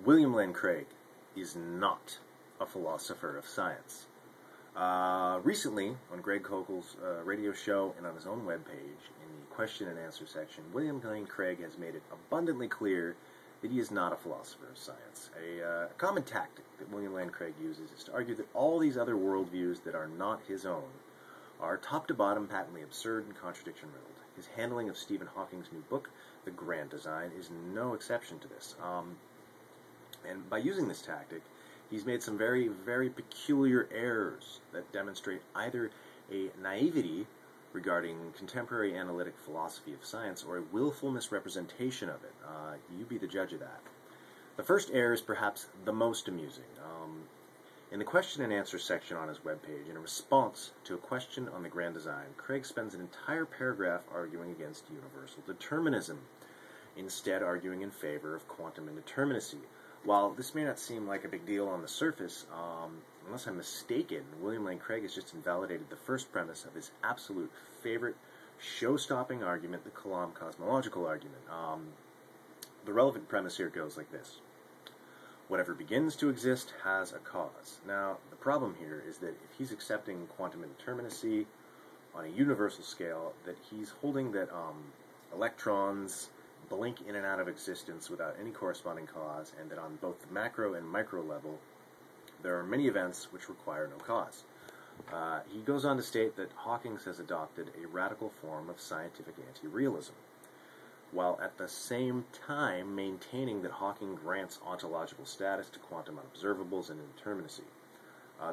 William Lane Craig is not a philosopher of science. Recently, on Greg Kokel's radio show and on his own webpage, in the question and answer section, William Lane Craig has made it abundantly clear that he is not a philosopher of science. A common tactic that William Lane Craig uses is to argue that all these other worldviews that are not his own are top to bottom patently absurd and contradiction-riddled. His handling of Stephen Hawking's new book, The Grand Design, is no exception to this. And by using this tactic, he's made some very, very peculiar errors that demonstrate either a naivety regarding contemporary analytic philosophy of science or a willful misrepresentation of it. You be the judge of that. The first error is perhaps the most amusing. In the question and answer section on his webpage, in a response to a question on the Grand Design, Craig spends an entire paragraph arguing against universal determinism, instead arguing in favor of quantum indeterminacy. While this may not seem like a big deal on the surface, unless I'm mistaken, William Lane Craig has just invalidated the first premise of his absolute favorite show-stopping argument, the Kalam cosmological argument. The relevant premise here goes like this. Whatever begins to exist has a cause. Now, the problem here is that if he's accepting quantum indeterminacy on a universal scale, that he's holding that electrons blink in and out of existence without any corresponding cause, and that on both the macro and micro level, there are many events which require no cause. He goes on to state that Hawking has adopted a radical form of scientific anti-realism, while at the same time maintaining that Hawking grants ontological status to quantum unobservables and indeterminacy.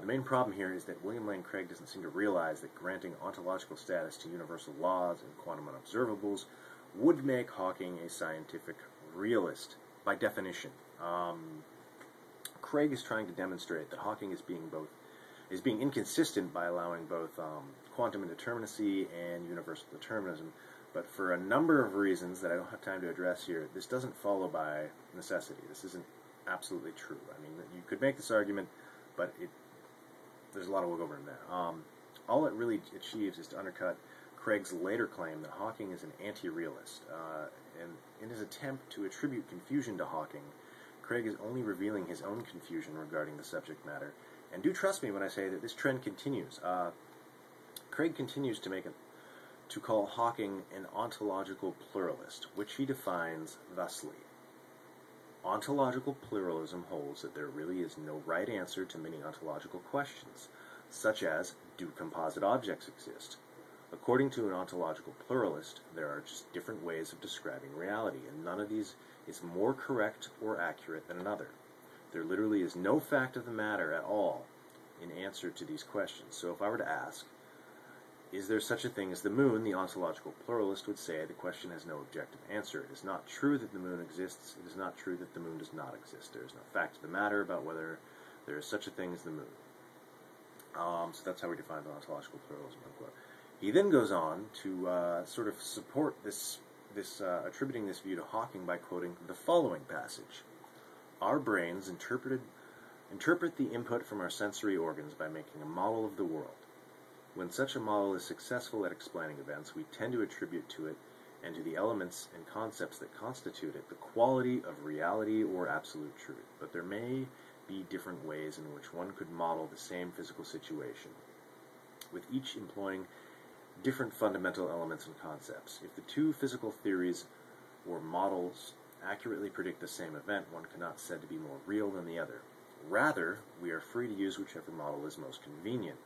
The main problem here is that William Lane Craig doesn't seem to realize that granting ontological status to universal laws and quantum unobservables would make Hawking a scientific realist, by definition. Craig is trying to demonstrate that Hawking is being inconsistent by allowing both quantum indeterminacy and universal determinism, but for a number of reasons that I don't have time to address here, this doesn't follow by necessity. This isn't absolutely true. I mean, you could make this argument, but there's a lot of wiggle room there. All it really achieves is to undercut Craig's later claim that Hawking is an anti-realist. And in his attempt to attribute confusion to Hawking, Craig is only revealing his own confusion regarding the subject matter. And do trust me when I say that this trend continues. Craig continues to call Hawking an ontological pluralist, which he defines thusly. Ontological pluralism holds that there really is no right answer to many ontological questions, such as, do composite objects exist? According to an ontological pluralist, there are just different ways of describing reality, and none of these is more correct or accurate than another. There literally is no fact of the matter at all in answer to these questions. So if I were to ask, is there such a thing as the moon, the ontological pluralist would say the question has no objective answer. It is not true that the moon exists. It is not true that the moon does not exist. There is no fact of the matter about whether there is such a thing as the moon. So that's how we define the ontological pluralism, unquote. He then goes on to sort of support this attributing this view to Hawking by quoting the following passage. Our brains interpret the input from our sensory organs by making a model of the world. When such a model is successful at explaining events, we tend to attribute to it and to the elements and concepts that constitute it the quality of reality or absolute truth. But there may be different ways in which one could model the same physical situation, with each employing different fundamental elements and concepts. If the two physical theories or models accurately predict the same event, one cannot said to be more real than the other. Rather, we are free to use whichever model is most convenient.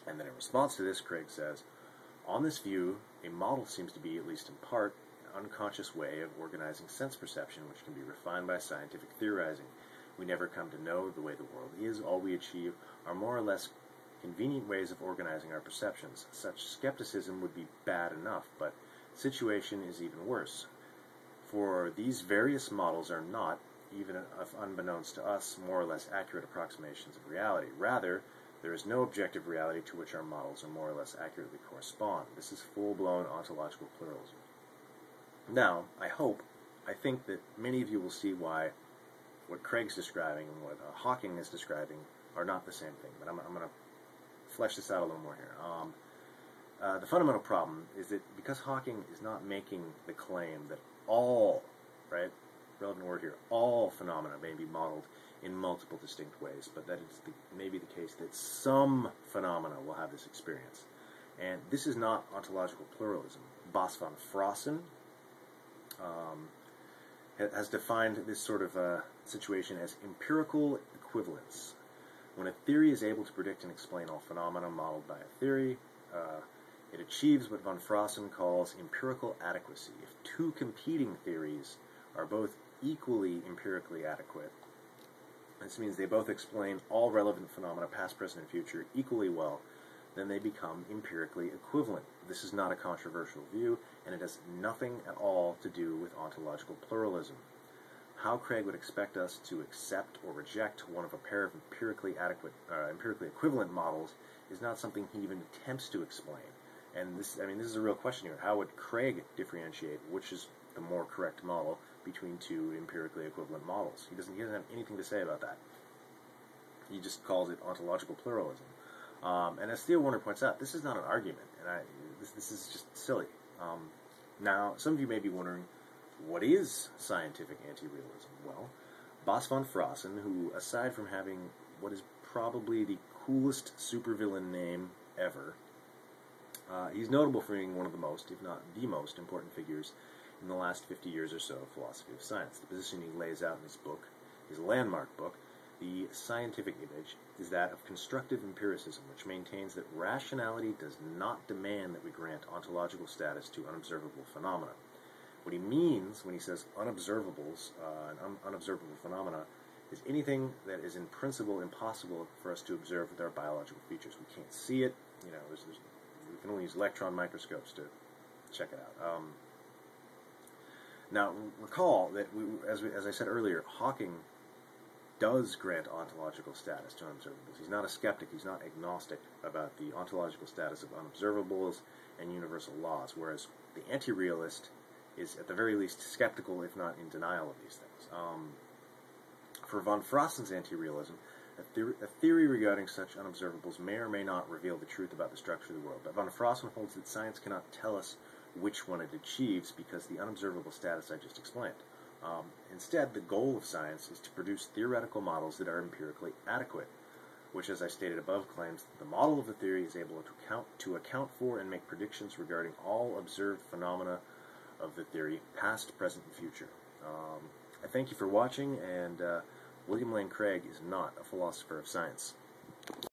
And then in response to this, Craig says, on this view, a model seems to be, at least in part, an unconscious way of organizing sense perception, which can be refined by scientific theorizing. We never come to know the way the world is. All we achieve are more or less convenient ways of organizing our perceptions. Such skepticism would be bad enough, but situation is even worse. For these various models are not, even if unbeknownst to us, more or less accurate approximations of reality. Rather, there is no objective reality to which our models are more or less accurately correspond. This is full-blown ontological pluralism. Now, I think that many of you will see why what Craig's describing and what Hawking is describing are not the same thing, but I'm going to flesh this out a little more here. The fundamental problem is that because Hawking is not making the claim that all relevant word here, all phenomena may be modeled in multiple distinct ways, but that it's maybe the case that some phenomena will have this experience. And this is not ontological pluralism. Bas van Frossen has defined this sort of situation as empirical equivalence. When a theory is able to predict and explain all phenomena modeled by a theory, it achieves what von Frossen calls empirical adequacy. If two competing theories are both equally empirically adequate, this means they both explain all relevant phenomena, past, present, and future, equally well, then they become empirically equivalent. This is not a controversial view, and it has nothing at all to do with ontological pluralism. How Craig would expect us to accept or reject one of a pair of empirically equivalent models is not something he even attempts to explain. And this is a real question here. How would Craig differentiate which is the more correct model between two empirically equivalent models? He doesn't have anything to say about that. He just calls it ontological pluralism. And as Theo Warner points out, this is not an argument, and this is just silly. Now, some of you may be wondering, what is scientific anti-realism? Well, Bas van Frossen, who, aside from having what is probably the coolest supervillain name ever, he's notable for being one of the most, if not the most, important figures in the last 50 years or so of philosophy of science. The position he lays out in his book, his landmark book, The Scientific Image, is that of constructive empiricism, which maintains that rationality does not demand that we grant ontological status to unobservable phenomena. What he means when he says unobservables, unobservable phenomena, is anything that is in principle impossible for us to observe with our biological features. We can't see it. We can only use electron microscopes to check it out. Now, recall that, as I said earlier, Hawking does grant ontological status to unobservables. He's not a skeptic. He's not agnostic about the ontological status of unobservables and universal laws, whereas the anti-realist is at the very least skeptical, if not in denial of these things. For von Frossen's anti-realism, a theory regarding such unobservables may or may not reveal the truth about the structure of the world, but von Frossen holds that science cannot tell us which one it achieves because the unobservable status I just explained. Instead, the goal of science is to produce theoretical models that are empirically adequate, which, as I stated above, claims that the model of the theory is able to account for and make predictions regarding all observed phenomena of the theory, past, present, and future. I thank you for watching, and William Lane Craig is not a philosopher of science.